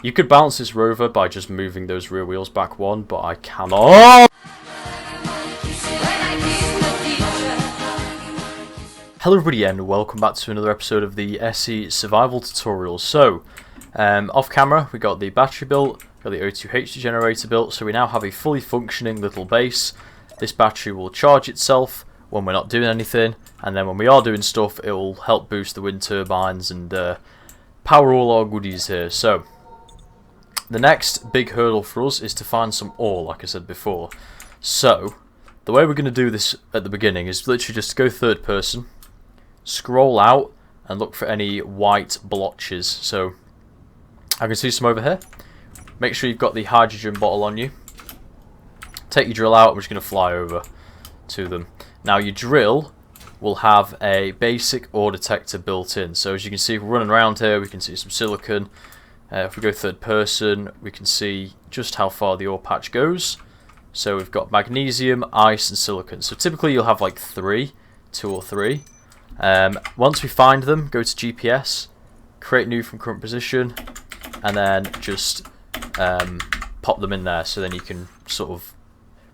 You could balance this Rover by just moving those rear wheels back one, but I cannot. Hello everybody and welcome back to another episode of the SE survival tutorial. So, off camera we got the battery built, got the O2H generator built, so we now have a fully functioning little base. This battery will charge itself when we're not doing anything, and then when we are doing stuff it will help boost the wind turbines and power all our goodies here. So, the next big hurdle for us is to find some ore, like I said before. So, the way we're going to do this at the beginning is literally just go third person, scroll out and look for any white blotches. So I can see some over here. Make sure you've got the hydrogen bottle on you. Take your drill out. We're just going to fly over to them. Now your drill will have a basic ore detector built in. So as you can see, if we're running around here, we can see some silicon. If we go third person, we can see just how far the ore patch goes. So we've got magnesium, ice and silicon. So typically you'll have like two or three. Once we find them, go to GPS, create new from current position, and then just pop them in there, so then you can sort of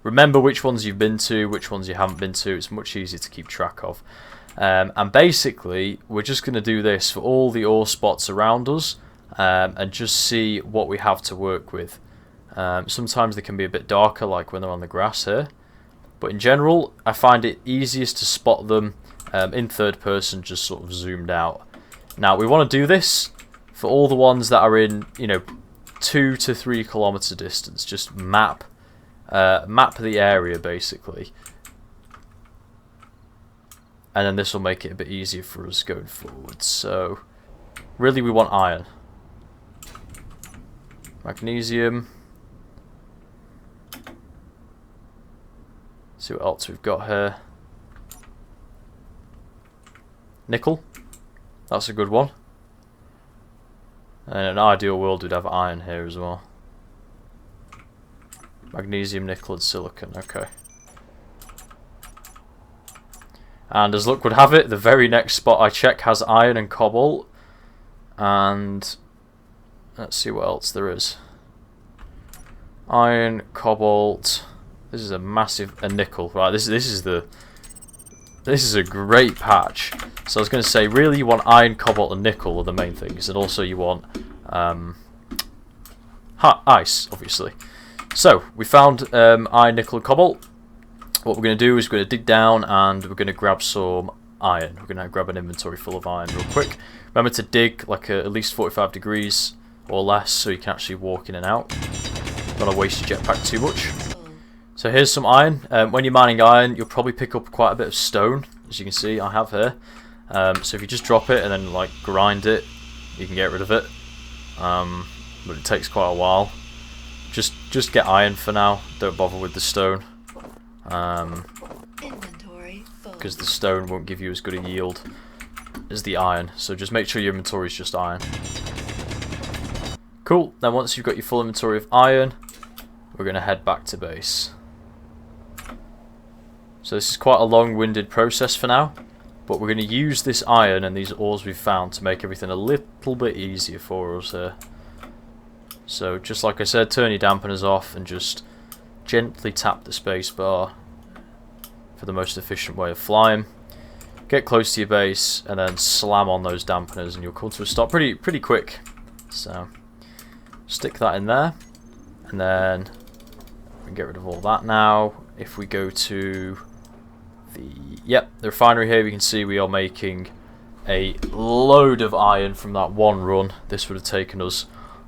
remember which ones you've been to, which ones you haven't been to. It's much easier to keep track of. And basically we're just going to do this for all the ore spots around us, and just see what we have to work with. Sometimes they can be a bit darker, like when they're on the grass here, but in general I find it easiest to spot them in third person, just sort of zoomed out. Now we want to do this for all the ones that are in, 2 to 3 kilometer distance. Just map the area basically, and then this will make it a bit easier for us going forward. So really we want iron, magnesium. See what else we've got here. Nickel, that's a good one. And in an ideal world we'd have iron here as well. Magnesium, nickel and silicon, okay. And as luck would have it, the very next spot I check has iron and cobalt. And let's see what else there is. Iron, cobalt, this is a massive, nickel, right, this is a great patch. So I was going to say, really you want iron, cobalt and nickel are the main things, and also you want ice, obviously. So we found iron, nickel and cobalt. What we're going to do is we're going to dig down and we're going to grab some iron. We're going to grab an inventory full of iron real quick. Remember to dig like at least 45 degrees or less, so you can actually walk in and out. Don't want to waste your jetpack too much. So here's some iron. When you're mining iron, you'll probably pick up quite a bit of stone, as you can see I have here. So if you just drop it and then like grind it, you can get rid of it. But it takes quite a while. Just get iron for now. Don't bother with the stone, because the stone won't give you as good a yield as the iron. So just make sure your inventory is just iron. Cool. Then once you've got your full inventory of iron, we're going to head back to base. So this is quite a long-winded process for now, but we're going to use this iron and these ores we've found to make everything a little bit easier for us here. So just like I said, turn your dampeners off and just gently tap the space bar for the most efficient way of flying. Get close to your base and then slam on those dampeners and you'll come to a stop pretty quick. So stick that in there, and then we can get rid of all that now. If we go to the refinery here, we can see we are making a load of iron from that one run. This would have taken us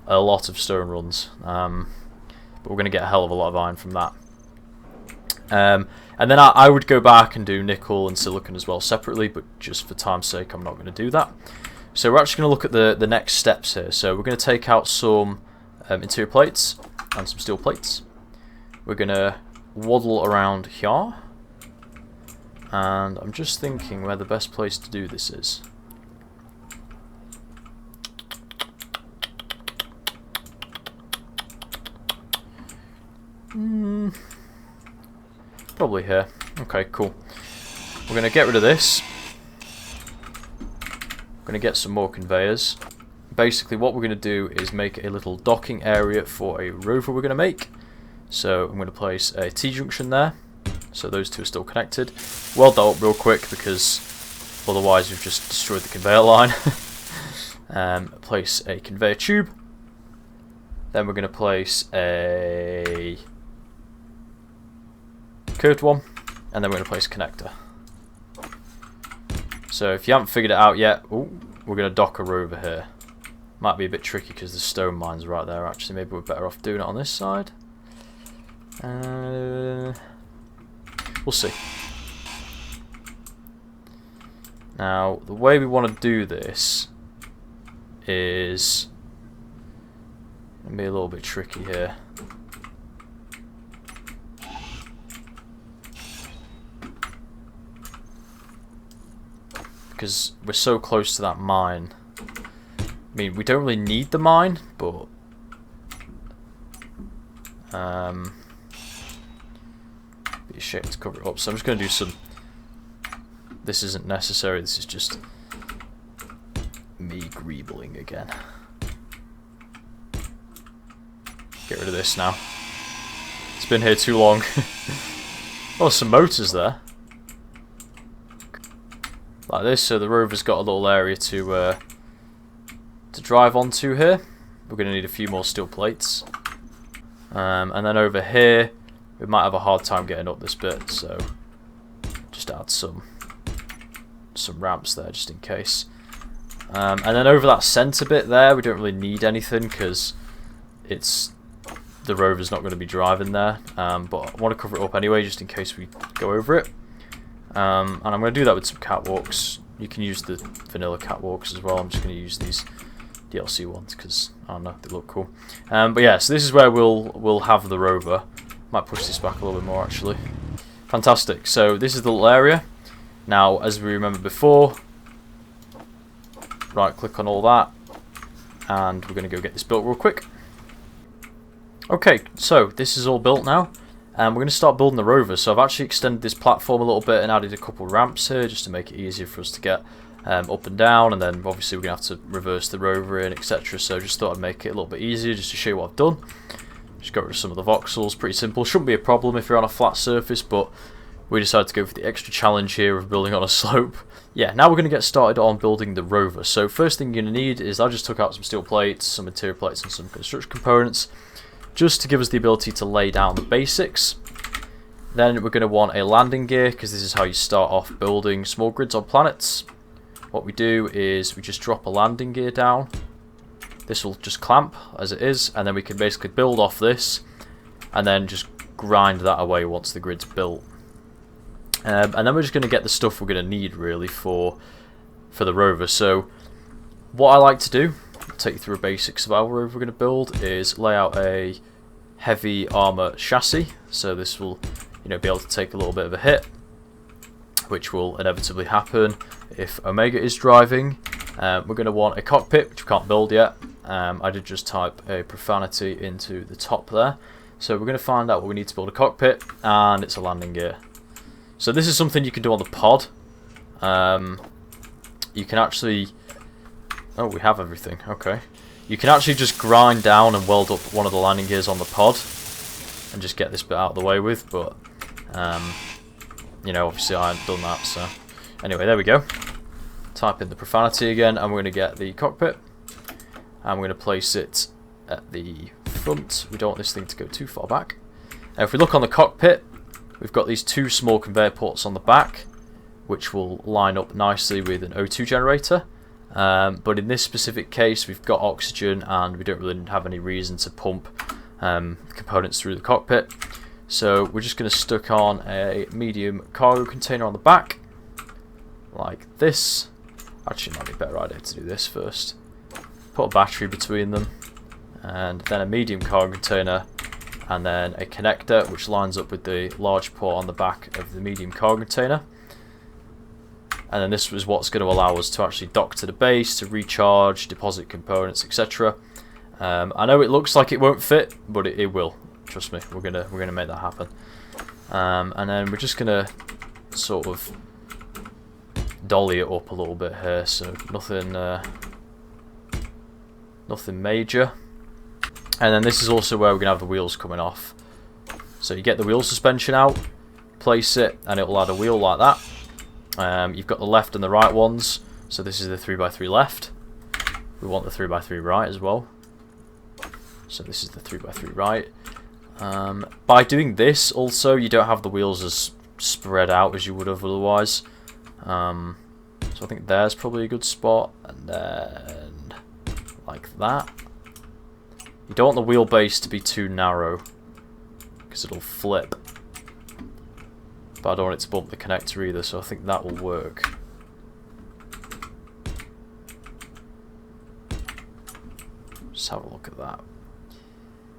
a lot of stone runs, but we're going to get a hell of a lot of iron from that. And then I would go back and do nickel and silicon as well separately, but just for time's sake I'm not going to do that. So we're actually going to look at the next steps here. So we're going to take out some interior plates and some steel plates. We're going to waddle around here, and I'm just thinking where the best place to do this is. Probably here. Okay, cool. We're going to get rid of this. We're going to get some more conveyors. basically what we're going to do is make a little docking area for a rover we're going to make. So I'm going to place a T-junction there, so those two are still connected. Weld that up real quick because otherwise we've just destroyed the conveyor line. Place a conveyor tube. Then we're going to place a curved one, and then we're going to place a connector. So if you haven't figured it out yet, we're going to dock a rover here. Might be a bit tricky because the stone mine's right there. Actually, maybe we're better off doing it on this side. We'll see. Now, the way we want to do this is going to be a little bit tricky here. Because we're so close to that mine. I mean, we don't really need the mine, but be a shame to cover it up. So I'm just going to do some. This isn't necessary. This is just me greebling again. Get rid of this now. It's been here too long. Oh, some motors there. Like this, so the rover's got a little area to drive onto here. We're going to need a few more steel plates. And then over here, we might have a hard time getting up this bit, so just add some ramps there just in case. And then over that centre bit there, we don't really need anything because the rover's not going to be driving there. But I want to cover it up anyway just in case we go over it. And I'm going to do that with some catwalks. You can use the vanilla catwalks as well. I'm just going to use these DLC ones because I don't know, they look cool. But yeah, so this is where we'll have the rover. Might push this back a little bit more actually. Fantastic. So this is the little area. Now, as we remember before, right click on all that, and we're going to go get this built real quick. Okay, so this is all built now. And we're going to start building the rover. So I've actually extended this platform a little bit and added a couple of ramps here just to make it easier for us to get up and down, and then obviously we're going to have to reverse the rover in, etc. So just thought I'd make it a little bit easier just to show you what I've done. Just got rid of some of the voxels, pretty simple. Shouldn't be a problem if you're on a flat surface, but we decided to go for the extra challenge here of building on a slope. Yeah, now we're going to get started on building the rover. So first thing you're going to need is I just took out some steel plates, some material plates and some construction components, just to give us the ability to lay down the basics. Then we're going to want a landing gear because this is how you start off building small grids on planets. What we do is we just drop a landing gear down. This will just clamp as it is, and then we can basically build off this and then just grind that away once the grid's built. And then we're just going to get the stuff we're going to need really for the rover. So what I like to do, take you through a basic survival rover we're going to build, is lay out a heavy armor chassis. So this will, be able to take a little bit of a hit, which will inevitably happen if Omega is driving. We're going to want a cockpit, which we can't build yet. I did just type a profanity into the top there. So we're going to find out what we need to build a cockpit, and it's a landing gear. So this is something you can do on the pod. You can actually... Oh, we have everything. Okay. You can actually just grind down and weld up one of the landing gears on the pod and just get this bit out of the way with, but obviously I haven't done that, so anyway, there we go. Type in the profanity again, and we're going to get the cockpit, and we're going to place it at the front. We don't want this thing to go too far back. Now if we look on the cockpit, we've got these two small conveyor ports on the back, which will line up nicely with an O2 generator. But in this specific case, we've got oxygen, and we don't really have any reason to pump components through the cockpit. So we're just going to stick on a medium cargo container on the back, like this. Actually, might be a better idea to do this first. Put a battery between them, and then a medium cargo container, and then a connector which lines up with the large port on the back of the medium cargo container. And then this was what's going to allow us to actually dock to the base, to recharge, deposit components, etc. I know it looks like it won't fit, but it will. Trust me, we're gonna make that happen. And then we're just gonna sort of dolly it up a little bit here, so nothing Nothing major. And then this is also where we're going to have the wheels coming off. So you get the wheel suspension out, place it, and it will add a wheel like that. You've got the left and the right ones. So this is the 3x3 left. We want the 3x3 right as well. So this is the 3x3 right. By doing this, also, you don't have the wheels as spread out as you would have otherwise. So I think there's probably a good spot. And then like that. You don't want the wheelbase to be too narrow, because it'll flip. But I don't want it to bump the connector either, so I think that will work. Just have a look at that.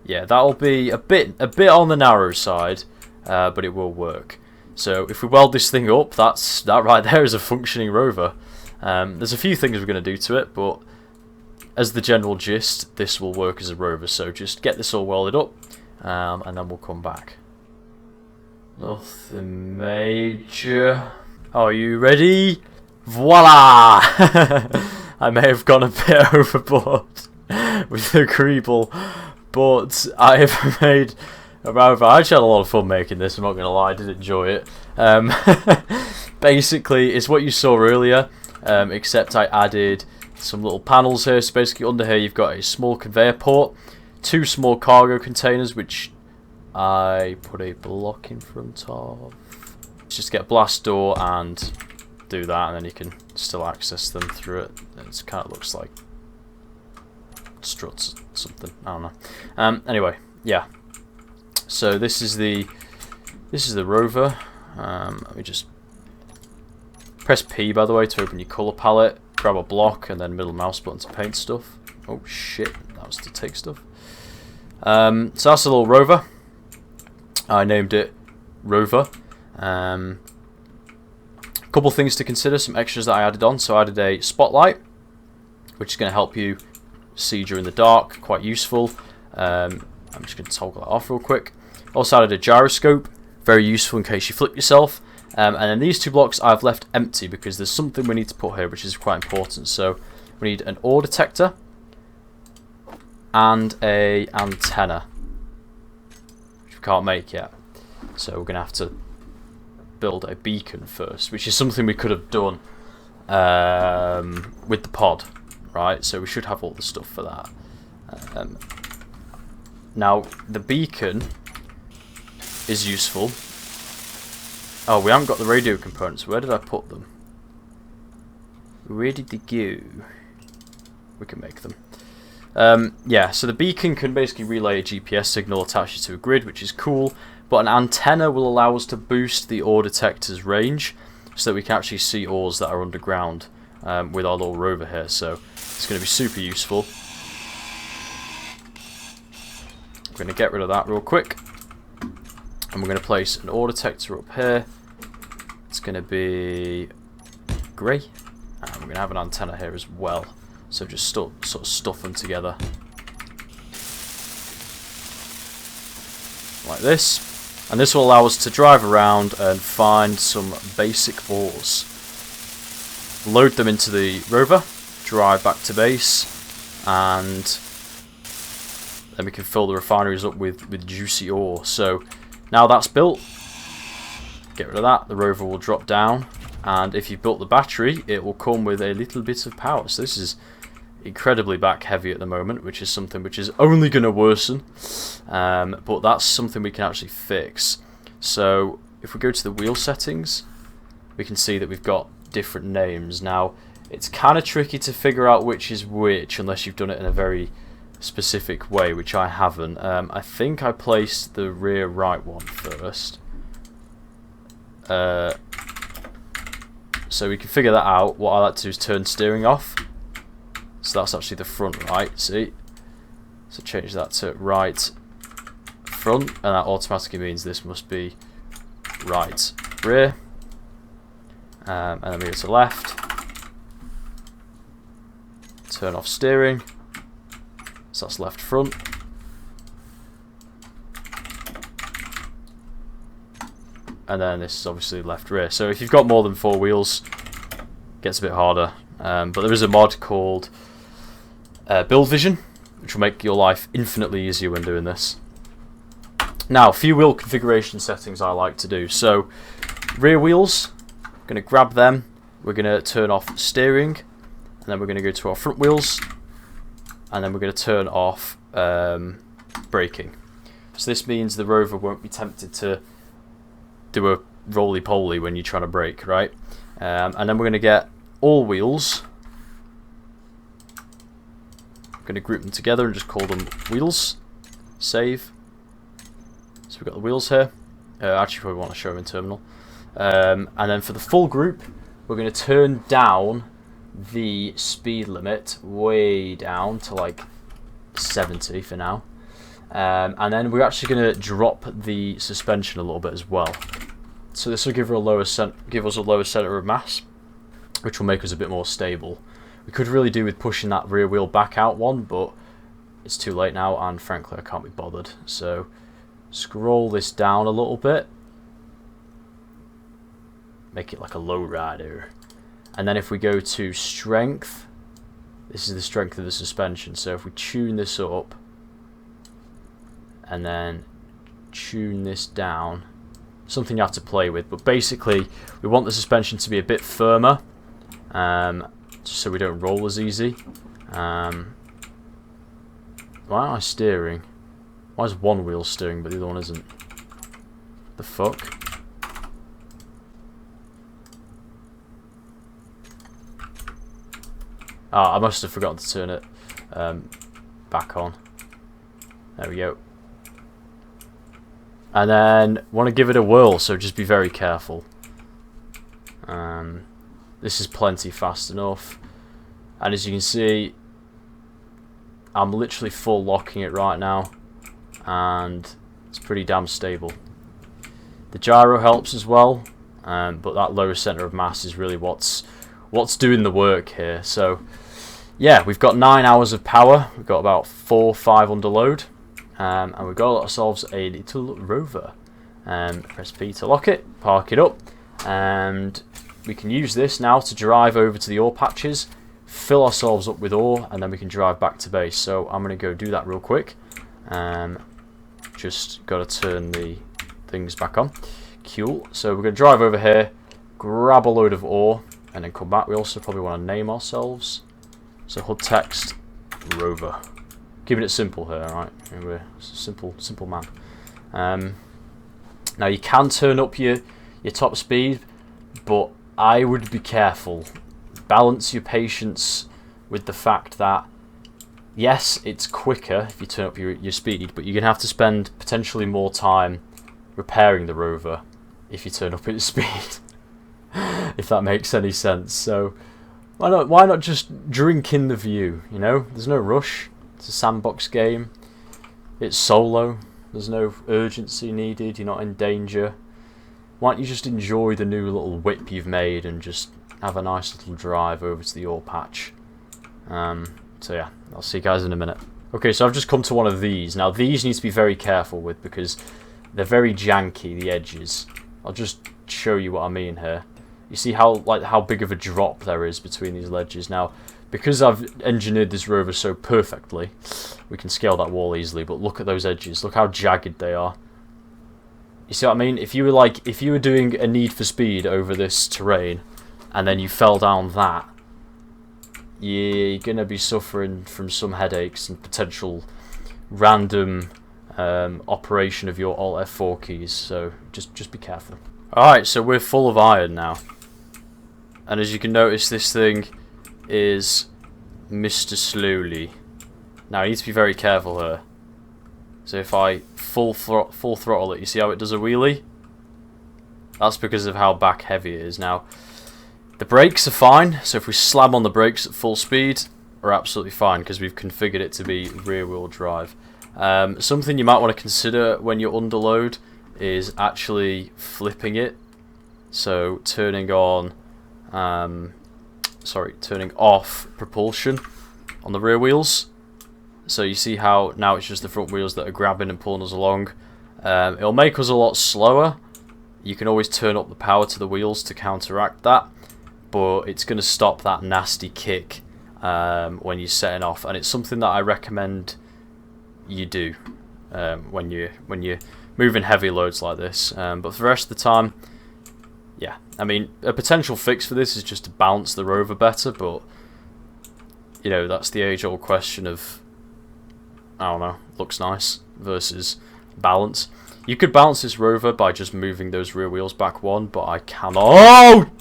Yeah, that'll be a bit on the narrow side, but it will work. So if we weld this thing up, that right there is a functioning Rover. There's a few things we're going to do to it, but as the general gist, this will work as a Rover. So just get this all welded up, and then we'll come back. Nothing major. Are you ready? Voila! I may have gone a bit overboard with the greeble, but I have made a Rover. I actually had a lot of fun making this, I'm not going to lie, I did enjoy it. Basically, it's what you saw earlier, except I added some little panels here. So basically under here you've got a small conveyor port, 2 small cargo containers, which I put a block in front of. Just get a blast door and do that, and then you can still access them through it. It kind of looks like struts something, I don't know. Anyway, yeah. So this is the Rover. Let me just press P, by the way, to open your color palette. Grab a block and then middle mouse button to paint stuff. Oh shit, that was to take stuff. So that's a little Rover. I named it Rover. A couple things to consider, some extras that I added on. So I added a spotlight, which is going to help you see during the dark, quite useful. I'm just going to toggle that off real quick. Also added a gyroscope, very useful in case you flip yourself. And then these 2 blocks I've left empty because there's something we need to put here which is quite important. So we need an ore detector and a antenna, which we can't make yet. So we're going to have to build a beacon first, which is something we could have done with the pod, right? So we should have all the stuff for that. Now the beacon is useful. Oh, we haven't got the radio components. Where did I put them? Where did they go? We can make them. Yeah, so the beacon can basically relay a GPS signal attached to a grid, which is cool. But an antenna will allow us to boost the ore detector's range, so that we can actually see ores that are underground with our little Rover here. So it's going to be super useful. We're going to get rid of that real quick. And we're going to place an ore detector up here. It's going to be grey. And we're going to have an antenna here as well. So just sort of stuff them together. Like this. And this will allow us to drive around and find some basic ores. Load them into the Rover. Drive back to base. And then we can fill the refineries up with juicy ore. So now that's built, get rid of that, the Rover will drop down, and if you've built the battery, it will come with a little bit of power. So this is incredibly back heavy at the moment, which is something which is only going to worsen, but that's something we can actually fix. So if we go to the wheel settings, we can see that we've got different names. Now, it's kind of tricky to figure out which is which unless you've done it in a very specific way, which I haven't. I think I placed the rear right one first. So we can figure that out. What I like to do is turn steering off. So that's actually the front right, see? So change that to right front, and that automatically means this must be right rear. And then we go to left. Turn off steering. So that's left front. And then this is obviously left rear. So if you've got more than 4 wheels, it gets a bit harder. But there is a mod called build vision, which will make your life infinitely easier when doing this. Now, a few wheel configuration settings I like to do. So, rear wheels, going to grab them. We're going to turn off steering, and then we're going to go to our front wheels, and then we're going to turn off braking. So this means the Rover won't be tempted to do a roly-poly when you're trying to brake, right? And then we're going to get all wheels. I'm going to group them together and just call them wheels. Save. So we've got the wheels here. Actually, probably want to show them in terminal. And then for the full group, we're going to turn down the speed limit way down to like 70 for now. And then we're actually going to drop the suspension a little bit as well. So this will give us a lower center of mass, which will make us a bit more stable. We could really do with pushing that rear wheel back out one, but it's too late now, and frankly I can't be bothered. So scroll this down a little bit, make it like a low rider, and then if we go to strength, this is the strength of the suspension. So if we tune this up and then tune this down, something you have to play with, but basically we want the suspension to be a bit firmer, just so we don't roll as easy. Why am I steering? Why is one wheel steering but the other one isn't? The fuck? I must have forgotten to turn it back on. There we go. And then want to give it a whirl, so just be very careful. This is plenty fast enough, and as you can see, I'm literally full locking it right now, and it's pretty damn stable. The gyro helps as well, but that lower center of mass is really what's doing the work here. So yeah, we've got 9 hours of power. We've got about 4 or 5 under load. And we've got ourselves a little Rover. Press P to lock it, park it up, and we can use this now to drive over to the ore patches, fill ourselves up with ore, and then we can drive back to base. So I'm going to go do that real quick. Just got to turn the things back on. Cool. So we're going to drive over here, grab a load of ore, and then come back. We also probably want to name ourselves. So HUD text Rover. Keeping it simple here, right? We're a simple man. Now you can turn up your top speed, but I would be careful. Balance your patience with the fact that yes, it's quicker if you turn up your speed, but you're gonna have to spend potentially more time repairing the Rover if you turn up its speed. If that makes any sense. So why not just drink in the view? You know, there's no rush. It's a sandbox game. It's solo. There's no urgency needed. You're not in danger. Why don't you just enjoy the new little whip you've made and just have a nice little drive over to the ore patch? So yeah, I'll see you guys in a minute. Okay, so I've just come to one of these. Now these need to be very careful with because they're very janky, the edges. I'll just show you what I mean here. You see how big of a drop there is between these ledges. Now, because I've engineered this Rover so perfectly, we can scale that wall easily, but look at those edges. Look how jagged they are. You see what I mean? If you were doing a Need for Speed over this terrain, and then you fell down that, you're going to be suffering from some headaches and potential random operation of your Alt F4 keys, so just be careful. Alright, so we're full of iron now. And as you can notice, this thing is Mr. Slowly. Now I need to be very careful here. So if I full throttle it, you see how it does a wheelie? That's because of how back heavy it is. Now the brakes are fine, so if we slam on the brakes at full speed, we're absolutely fine because we've configured it to be rear wheel drive. Something you might want to consider when you're under load is actually flipping it. So turning off propulsion on the rear wheels. So you see how now it's just the front wheels that are grabbing and pulling us along. It'll make us a lot slower. You can always turn up the power to the wheels to counteract that, but it's going to stop that nasty kick when you're setting off, and it's something that I recommend you do when you're moving heavy loads like this. But for the rest of the time, yeah, I mean, a potential fix for this is just to balance the Rover better, but you know, that's the age-old question of, I don't know, looks nice versus balance. You could balance this Rover by just moving those rear wheels back one, but I cannot. Oh!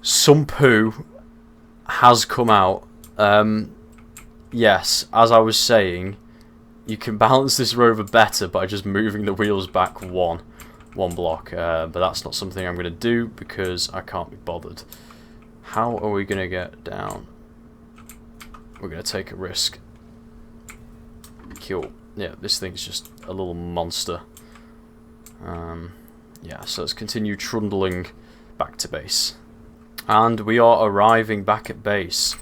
Some poo has come out. Yes, as I was saying, you can balance this Rover better by just moving the wheels back one block. But that's not something I'm going to do because I can't be bothered. How are we going to get down? We're going to take a risk. Cool. Yeah, this thing's just a little monster. Yeah, so let's continue trundling back to base. And we are arriving back at base.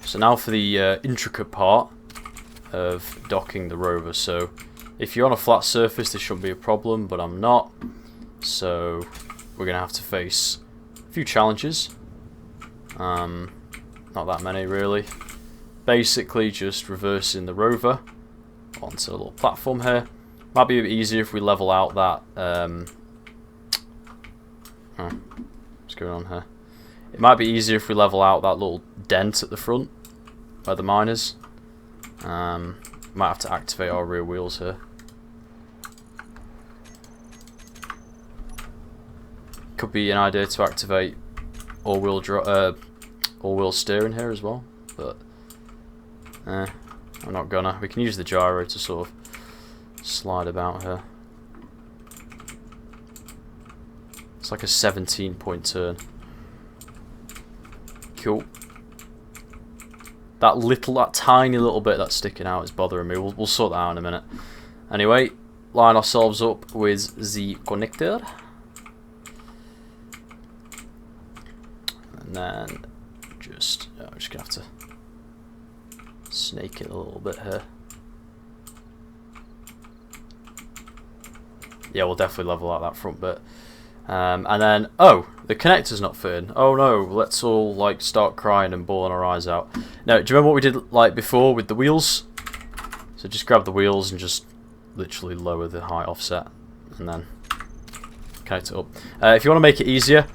So now for the intricate part of docking the Rover. So if you're on a flat surface, this shouldn't be a problem, but I'm not. So we're going to have to face a few challenges. Not that many really. Basically just reversing the Rover onto a little platform here. Might be a bit easier if we level out that what's going on here? It might be easier if we level out that little dent at the front where the mine is. Might have to activate our rear wheels here. Could be an idea to activate all-wheel steering here as well, but I'm not gonna. We can use the gyro to sort of slide about here. It's like a 17-point turn. Cool. That tiny little bit that's sticking out is bothering me. We'll sort that out in a minute. Anyway, line ourselves up with the connector. And then just, I'm just going to have to snake it a little bit here. Yeah, we'll definitely level out that front bit. And then, oh, the connector's not fitting. Oh no, let's all like start crying and bawling our eyes out. Now, do you remember what we did like before with the wheels? So just grab the wheels and just literally lower the height offset and then connect it up. If you want to make it easier,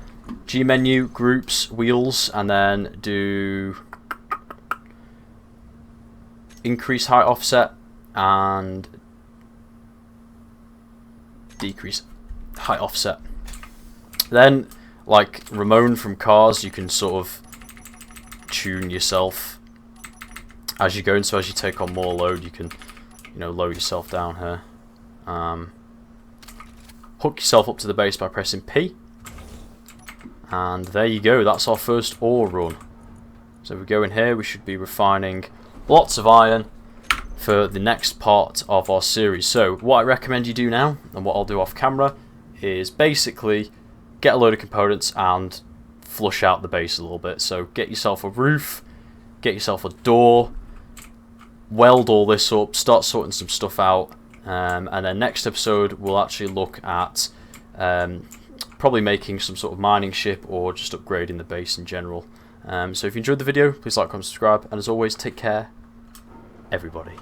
G menu, groups, wheels, and then do increase height offset and decrease height offset. Then, like Ramon from Cars, you can sort of tune yourself as you go, and so as you take on more load, you can, you know, lower yourself down here. Hook yourself up to the base by pressing P, and there you go. That's our first ore run. So if we go in here, we should be refining lots of iron for the next part of our series. So what I recommend you do now, and what I'll do off camera, is basically get a load of components and flush out the base a little bit. So get yourself a roof, get yourself a door, weld all this up, start sorting some stuff out, and then next episode we'll actually look at probably making some sort of mining ship or just upgrading the base in general. So if you enjoyed the video, please like, comment, subscribe, and as always, take care, everybody.